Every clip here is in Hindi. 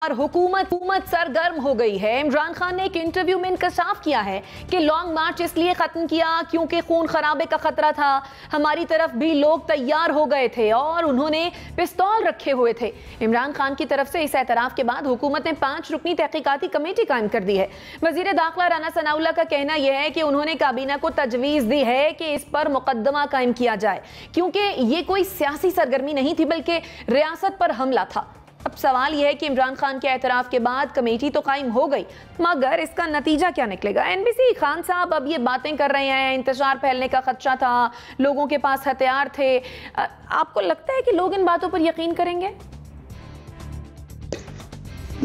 और हुकूमत सरगर्म हो गई है। इमरान खान ने एक इंटरव्यू में इंकशाफ किया है कि लॉन्ग मार्च इसलिए खत्म किया क्योंकि खून खराबे का खतरा था। हमारी तरफ भी लोग तैयार हो गए थे और उन्होंने पिस्तौल रखे हुए थे। इमरान खान की तरफ से इस एतराफ के बाद हुकूमत ने 5 रुकनी तहकीकाती कमेटी कायम कर दी है। वजीर दाखिला राना सनाउल्लाह का कहना यह है कि उन्होंने काबीना को तजवीज़ दी है कि इस पर मुकदमा कायम किया जाए क्योंकि ये कोई सियासी सरगर्मी नहीं थी बल्कि रियासत पर हमला था। अब सवाल यह है कि इमरान खान के एतराफ़ के बाद कमेटी तो कायम हो गई, मगर इसका नतीजा क्या निकलेगा। एनबीसी खान साहब अब ये बातें कर रहे हैं, इंतजार फैलने का खदशा था, लोगों के पास हथियार थे। आपको लगता है कि लोग इन बातों पर यकीन करेंगे?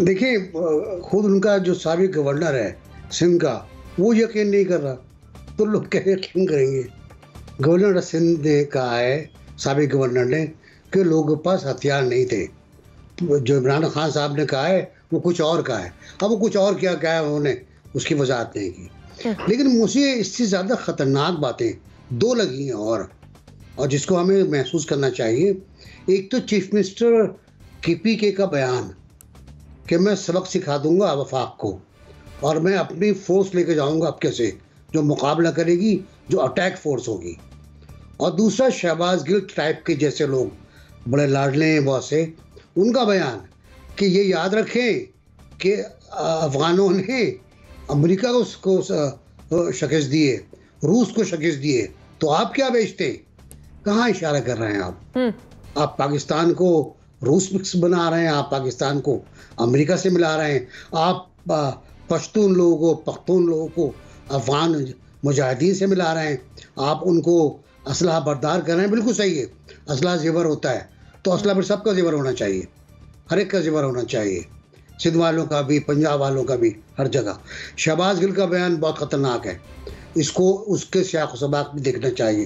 देखिए, खुद उनका जो साबिक गवर्नर है सिंध का, वो यकीन नहीं कर रहा, तो लोग क्या यकीन करेंगे। गवर्नर सिंध ने कहा है, साबिक गवर्नर ने, कि लोगों के पास हथियार नहीं थे। जो इमरान खान साहब ने कहा है वो कुछ और कहा है। अब वो कुछ और क्या कहा है उन्होंने उसकी वजाहत नहीं की। लेकिन मुझे इससे ज़्यादा ख़तरनाक बातें 2 लगी हैं और जिसको हमें महसूस करना चाहिए। एक तो चीफ मिनिस्टर KPK का बयान कि मैं सबक सिखा दूंगा वफाक को और मैं अपनी फोर्स लेके जाऊंगा आपके से जो मुकाबला करेगी, जो अटैक फोर्स होगी। और दूसरा शहबाज गिल टाइप के जैसे लोग बड़े लाडले हैं बहुत से, उनका बयान कि ये याद रखें कि अफ़गानों ने अमेरिका को शिकस्त दिए, रूस को शिकस्त दिए, तो आप क्या बेचते? कहाँ इशारा कर रहे हैं आप? आप पाकिस्तान को रूस मिक्स बना रहे हैं, आप पाकिस्तान को अमेरिका से मिला रहे हैं, आप पश्तून लोगों को अफ़गान मुजाहिदीन से मिला रहे हैं, आप उनको असलहा बरदार कर रहे हैं। बिल्कुल सही है, असलहा ज़ेवर होता है तो असला पर सबका ज़ेवर होना चाहिए, हर एक का ज़ेवर होना चाहिए, सिंध वालों का भी, पंजाब वालों का भी, हर जगह। शहबाज गिल का बयान बहुत ख़तरनाक है, इसको उसके सियाक़ सबाक़ भी देखना चाहिए।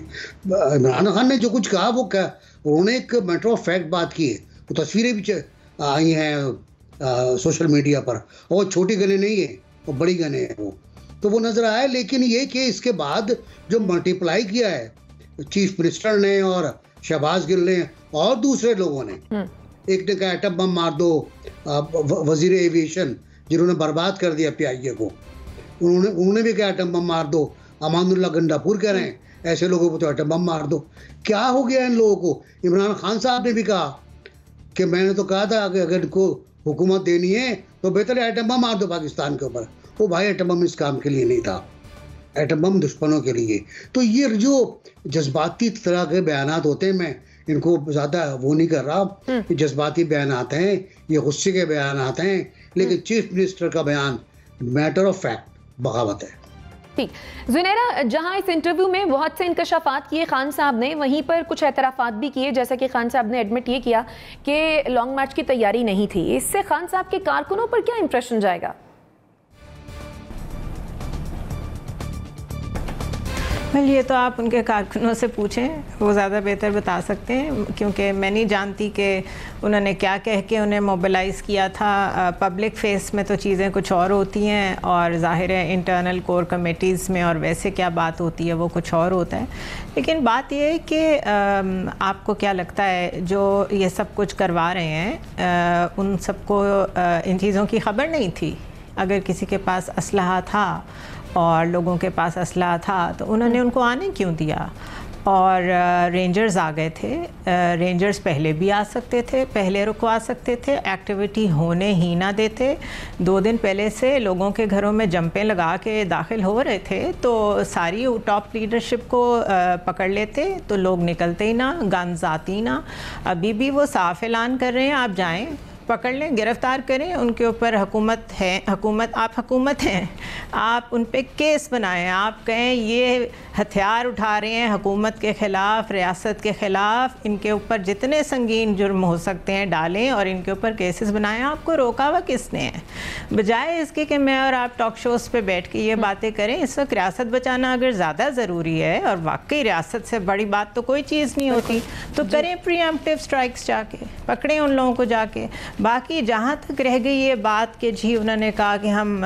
इमरान खान ने जो कुछ कहा वो क्या, उन्होंने एक मैटर ऑफ फैक्ट बात की है। वो तस्वीरें भी आई हैं सोशल मीडिया पर, और छोटी गने नहीं है, वो बड़ी गने हैं, वो तो वो नज़र आया। लेकिन ये कि इसके बाद जो मल्टीप्लाई किया है चीफ मिनिस्टर ने और शहबाज गिल ने और दूसरे लोगों ने, एक ने कहा एटम बम मार दो, वजीर एविएशन जिन्होंने बर्बाद कर दिया PIA को, उन्होंने भी कहा एटम बम मार दो। अमानुल्लाह गंडापुर कह रहे हैं ऐसे लोगों को तो एटम बम मार दो। क्या हो गया इन लोगों को? इमरान खान साहब ने भी कहा कि मैंने तो कहा था कि अगर इनको हुकूमत देनी है तो बेहतर है एटम बम मार दो पाकिस्तान के ऊपर। वो भाई एटम बम इस काम के लिए नहीं था, एटम बम दुश्मनों के लिए। तो ये जो जज्बाती तरह के बयानात होते हैं, मैं इनको ज़्यादा वो नहीं कर रहा, जज्बाती बयानात हैं, ये गुस्से के बयानात हैं, लेकिन चीफ मिनिस्टर का बयान मैटर ऑफ फैक्ट बगावत है। ठीक जुनैरा, जहां इस इंटरव्यू में बहुत से इंकशाफात किए खान साहब ने, वहीं पर कुछ एतराफ़ात भी किए, जैसा कि खान साहब ने एडमिट ये किया कि लॉन्ग मार्च की तैयारी नहीं थी। इससे खान साहब के कारकुनों पर क्या इंप्रेशन जाएगा? ये तो आप उनके कारकुनों से पूछें, वो ज़्यादा बेहतर बता सकते हैं, क्योंकि मैं नहीं जानती कि उन्होंने क्या कह के उन्हें मोबिलाइज़ किया था। पब्लिक फेस में तो चीज़ें कुछ और होती हैं और ज़ाहिर है इंटरनल कोर कमेटीज़ में और वैसे क्या बात होती है वो कुछ और होता है। लेकिन बात यह है कि आपको क्या लगता है जो ये सब कुछ करवा रहे हैं उन सबको इन चीज़ों की ख़बर नहीं थी? अगर किसी के पास असलहा था और लोगों के पास असलहा था तो उन्होंने उनको आने क्यों दिया? और रेंजर्स आ गए थे, रेंजर्स पहले भी आ सकते थे, पहले रुकवा सकते थे, एक्टिविटी होने ही ना देते। 2 दिन पहले से लोगों के घरों में जंपें लगा के दाखिल हो रहे थे तो सारी टॉप लीडरशिप को पकड़ लेते तो लोग निकलते ही ना, गन्स आती ना। अभी भी वो साफ ऐलान कर रहे हैं आप जाएं, पकड़ लें, गिरफ़्तार करें, उनके ऊपर हुकूमत है, आप हुकूमत हैं, आप उन पे केस बनाएं, आप कहें ये हथियार उठा रहे हैं हुकूमत के ख़िलाफ़, रियासत के ख़िलाफ़, इनके ऊपर जितने संगीन जुर्म हो सकते हैं डालें और इनके ऊपर केसेस बनाएं। आपको रोका हुआ किसने है? बजाय इसके कि मैं और आप टॉक शोज़ पे बैठ के ये बातें करें। इस वक्त रियासत बचाना अगर ज़्यादा ज़रूरी है और वाकई रियासत से बड़ी बात तो कोई चीज़ नहीं होती, तो करें प्रीएम्प्टिव स्ट्राइक्स, जाके पकड़ें उन लोगों को जाके। बाकी जहाँ तक रह गई ये बात कि जी उन्होंने कहा कि हम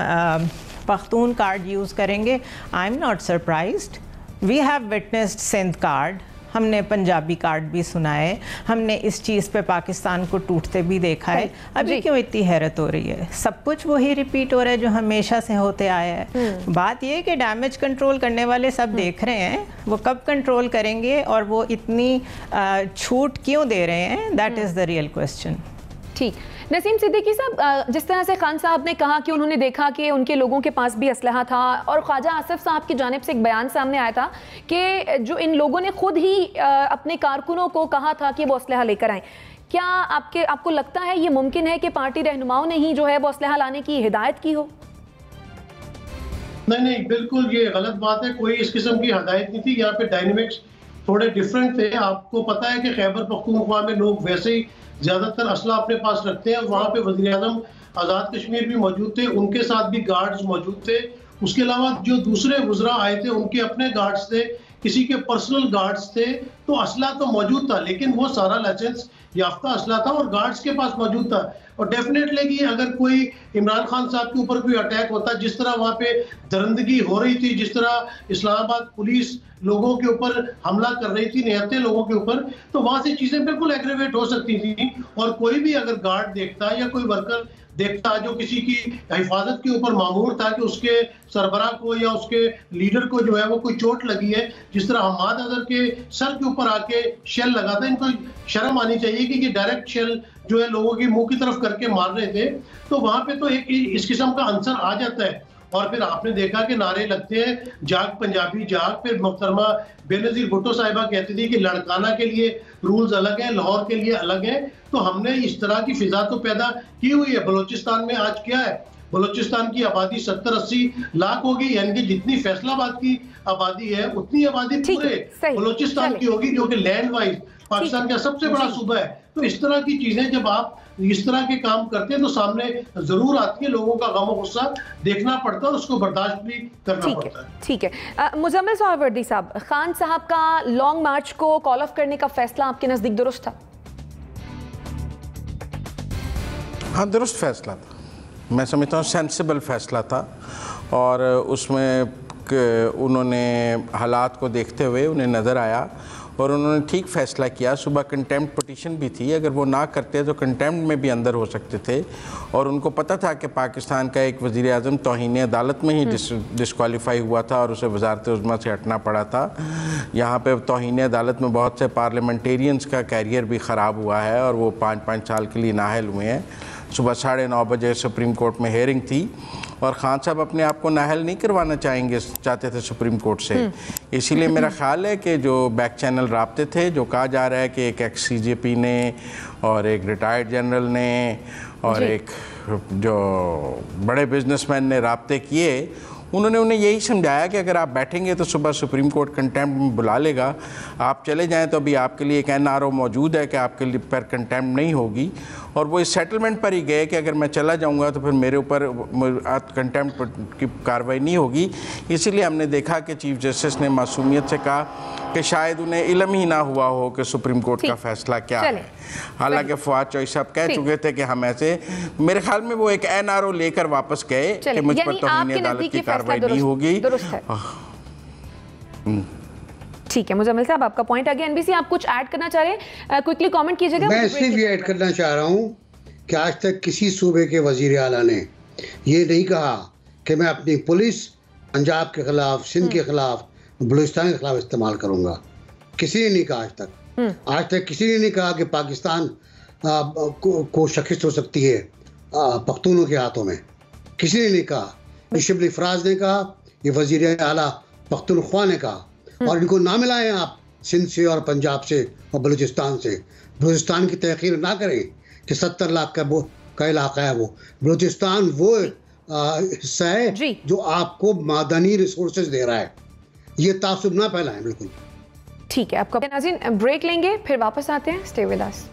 पख्तून कार्ड यूज़ करेंगे, I am not surprised. We have witnessed Sindh card, हमने पंजाबी कार्ड भी सुना है, हमने इस चीज़ पे पाकिस्तान को टूटते भी देखा है। अभी क्यों इतनी हैरत हो रही है? सब कुछ वही रिपीट हो रहा है जो हमेशा से होते आया है। बात ये है कि डैमेज कंट्रोल करने वाले सब देख रहे हैं, वो कब कंट्रोल करेंगे और वो इतनी छूट क्यों दे रहे हैं, that is the real question. ठीक, नसीम सिद्दीकी साहब, जिस तरह से खान साहब ने कहा कि उन्होंने देखा कि उनके लोगों के पास भी असलहा था, और ख्वाजा आसिफ साहब की जानिब से एक बयान सामने आया था कि जो इन लोगों ने खुद ही अपने कारकुनों को कहा था कि वो असलहा लेकर आएँ, क्या आपको लगता है ये मुमकिन है कि पार्टी रहनुमाओं ने ही जो है वो असलहा लाने की हिदायत की हो? नहीं, बिल्कुल ये गलत बात है। कोई इस किस्म की हिदायत नहीं थी। यहाँ पे डायनेमिक्स थोड़े डिफरेंट थे। आपको पता है कि खैबर पख्तूनख्वा में लोग वैसे ही ज्यादातर असला अपने पास रखते हैं। वहाँ पे वज़ीर आज़म आज़ाद कश्मीर भी मौजूद थे, उनके साथ भी गार्ड्स मौजूद थे। उसके अलावा जो दूसरे वज़रा आए थे उनके अपने गार्ड्स थे, किसी के पर्सनल गार्ड्स थे। तो असला तो मौजूद था, लेकिन वो सारा लाइसेंस याफ्ता असला था और गार्ड्स के पास मौजूद था। और डेफिनेटली कि अगर कोई इमरान खान साहब के ऊपर कोई अटैक होता, जिस तरह वहाँ पे दरिंदगी हो रही थी, जिस तरह इस्लामाबाद पुलिस लोगों के ऊपर हमला कर रही थी, निहत्ते लोगों के ऊपर, तो वहाँ से चीजें बिल्कुल एग्रेवेट हो सकती थी। और कोई भी अगर गार्ड देखता या कोई वर्कर देखता जो किसी की हिफाजत के ऊपर मामूर था कि उसके सरबराह को या उसके लीडर को जो है वो कोई चोट लगी है, जिस तरह हमाद अजहर के सर के ऊपर आके शेल लगा था, इनको शर्म आनी चाहिए कि ये डायरेक्ट शेल जो है लोगों की मुंह की तरफ करके मार रहे थे। तो वहां पे तो एक इस किस्म का आंसर आ जाता है। और फिर आपने देखा कि नारे लगते हैं जाग पंजाबी जाग। फिर मोहतरमा बेनज़ीर भुट्टो साहिबा कहती थी कि लड़काना के लिए रूल्स अलग हैं, लाहौर के लिए अलग हैं। तो हमने इस तरह की फिजा तो पैदा की हुई है। बलूचिस्तान में आज क्या है, बलूचिस्तान की आबादी 70-80 लाख होगी, यानी कि जितनी फैसलाबाद की आबादी है उतनी आबादी पूरे बलूचिस्तान की होगी, जो कि लैंड वाइज पाकिस्तान का सबसे बड़ा सूबा है। तो इस तरह की चीजें जब आप इस तरह के काम करते हैं तो सामने जरूर आती है, लोगों का गम और गुस्सा देखना पड़ता है और उसको बर्दाश्त भी करना पड़ता है। ठीक है, मुजम्मिल सोहरावर्दी साहब, खान साहब का लॉन्ग मार्च को कॉल ऑफ करने का फैसला आपके नजदीक दुरुस्त था? हाँ, दुरुस्त फैसला था। मैं समझता हूँ सेंसिबल फैसला था। और उसमें उन्होंने हालात को देखते हुए उन्हें नज़र आया और उन्होंने ठीक फैसला किया। सुबह कंटेम्प्ट पिटीशन भी थी, अगर वो ना करते तो कंटेम्प्ट में भी अंदर हो सकते थे। और उनको पता था कि पाकिस्तान का एक वज़ीर आज़म तौहीन अदालत में ही डिस्क्वालीफाई हुआ था और उसे वज़ारत उज़्मा से हटना पड़ा था। यहाँ पे तौहीन अदालत में बहुत से पार्लियामेंटेरियंस का कैरियर भी ख़राब हुआ है और वो 5-5 साल के लिए नाअहल हुए हैं। सुबह 9:30 बजे सुप्रीम कोर्ट में हेयरिंग थी और खान साहब अपने आप को नाअहल नहीं करवाना चाहते थे सुप्रीम कोर्ट से। इसीलिए मेरा ख्याल है कि जो बैक चैनल राब्ते थे, जो कहा जा रहा है कि एक एक्स CJP ने और एक रिटायर्ड जनरल ने और एक जो बड़े बिजनेसमैन ने राब्ते किए, उन्होंने उन्हें यही समझाया कि अगर आप बैठेंगे तो सुबह सुप्रीम कोर्ट कंटेम्प्ट में बुला लेगा, आप चले जाएं तो अभी आपके लिए एक NRO मौजूद है कि आपके लिए पर कंटेम्प्ट नहीं होगी। और वो इस सेटलमेंट पर ही गए कि अगर मैं चला जाऊंगा तो फिर मेरे ऊपर कंटेम्प्ट की कार्रवाई नहीं होगी। इसीलिए हमने देखा कि चीफ जस्टिस ने मासूमियत से कहा कि शायद उन्हें इल्म ही ना हुआ हो कि सुप्रीम कोर्ट का फैसला क्या है। हालांकि फवाद चौधरी साहब कह चुके थे कि हम ऐसे, मेरे ख्याल में वो एक NRO लेकर वापस गए कि मुझ पर तौहीन अदालत की कार्रवाई नहीं होगी। ठीक है, मुजम्मिल साहब आपका पॉइंट आ गया। NBC आप कुछ ऐड करना चाह रहे हैं, क्विकली कमेंट कीजिएगा। मैं सिर्फ ये ऐड करना चाह रहा हूँ कि आज तक किसी सूबे के वजीर आला ने ये नहीं कहा कि मैं अपनी पुलिस पंजाब के खिलाफ, सिंध के खिलाफ, बलूचिस्तान के खिलाफ इस्तेमाल करूंगा। किसी ने नहीं कहा आज तक। आज तक किसी ने नहीं कहा कि पाकिस्तान को शिकस्त हो सकती है पख्तूनों के हाथों में। किसी ने नहीं कहा। ये शिबली फराज ने कहा, ये वजीर आला पख्तूनख्वा ने कहा। और इनको ना मिलाएं आप सिंध से और पंजाब से और बलूचिस्तान से। बलूचिस्तान की तहकीर ना करें कि 70 लाख का इलाका है वो। बलूचिस्तान वो हिस्सा है जो आपको मादनी रिसोर्सेज दे रहा है। ये तासुब ना फैलाएं बिल्कुल। ठीक है, आपका नाज़रीन ब्रेक लेंगे, फिर वापस आते हैं। Stay with us.